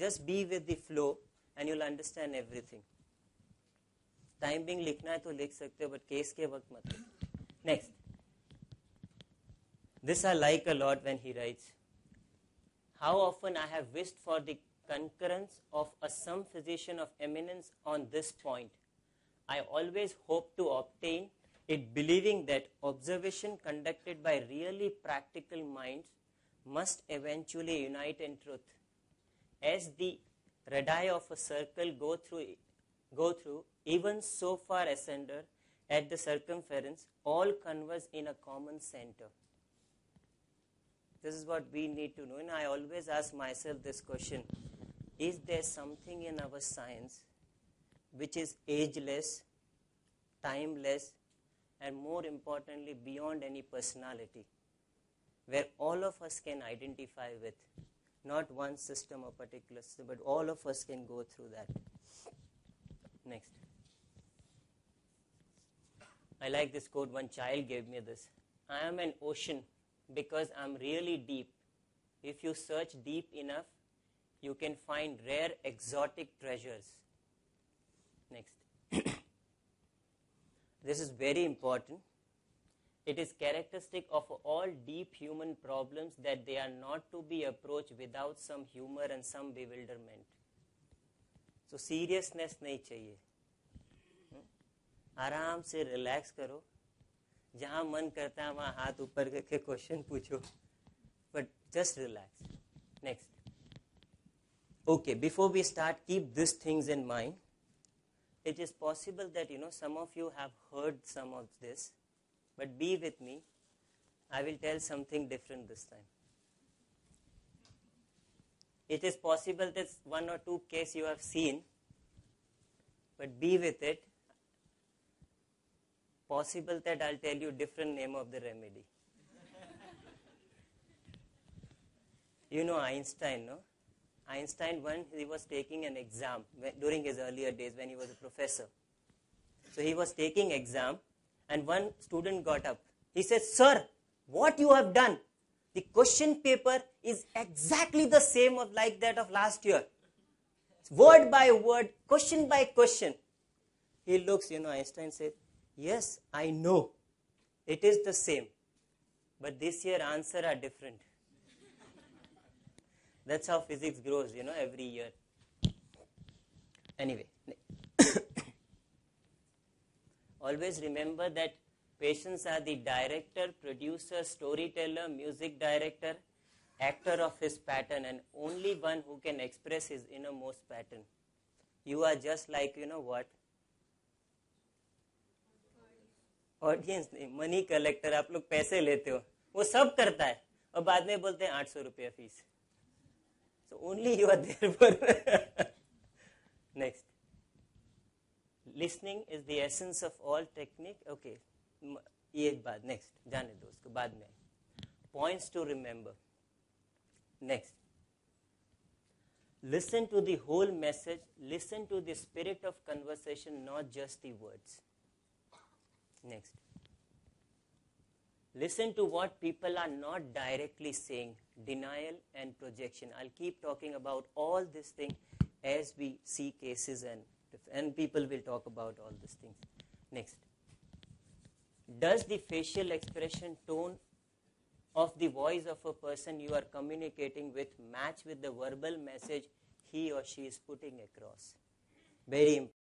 Just be with the flow and you'll understand everything. Time being लिखना है तो लिख सकते हो, but case के वक्त मत. Next. This I like a lot when he writes. How often I have wished for the concurrence of some physician of eminence on this point. I always hope to obtain it, believing that observation conducted by really practical minds must eventually unite in truth. As the radii of a circle go through, even so far asunder at the circumference, all converge in a common center. This is what we need to know. And I always ask myself this question: is there something in our science which is ageless, timeless, and more importantly, beyond any personality, where all of us can identify with? Not one system or particular system, but all of us can go through that. Next. I like this quote. One child gave me this. I am an ocean because I am really deep. If you search deep enough, you can find rare exotic treasures. Next. This is very important. It is characteristic of all deep human problems that they are not to be approached without some humor and some bewilderment. So seriousness नहीं चाहिए. आराम से relax करो. जहाँ मन करता है वहाँ हाथ ऊपर करके क्वेश्चन पूछो. But just relax. Next. Okay, before we start, keep these things in mind. It is possible that some of you have heard some of this. But be with me, I will tell something different this time. It is possible that one or two cases you have seen, but be with it. Possible that I'll tell you different name of the remedy. You know Einstein, no? Einstein, when he was taking an exam, during his earlier days when he was a professor. So he was taking exam. And one student got up. He said, "Sir, what you have done? The question paper is exactly the same like that of last year. Word by word, question by question." He looks, Einstein said, "Yes, I know. It is the same. But this year answers are different." That's how physics grows, every year. Anyway. Always remember that patients are the director, producer, storyteller, music director, actor of his pattern, and only one who can express his innermost pattern. You are just like, what? Audience नहीं, money collector. आप लोग पैसे लेते हो, वो सब करता है और बाद में बोलते हैं 800 रुपया fees. So only you are there for. Next. Listening is the essence of all technique. Okay, ये एक बात. Next, जाने दो उसको बाद में. Points to remember. Next. Listen to the whole message. Listen to the spirit of conversation, not just the words. Next. Listen to what people are not directly saying. Denial and projection. I'll keep talking about all these things as we see cases and people will talk about all these things. Next. Does the facial expression, tone of the voice of a person you are communicating with match with the verbal message he or she is putting across? Very important.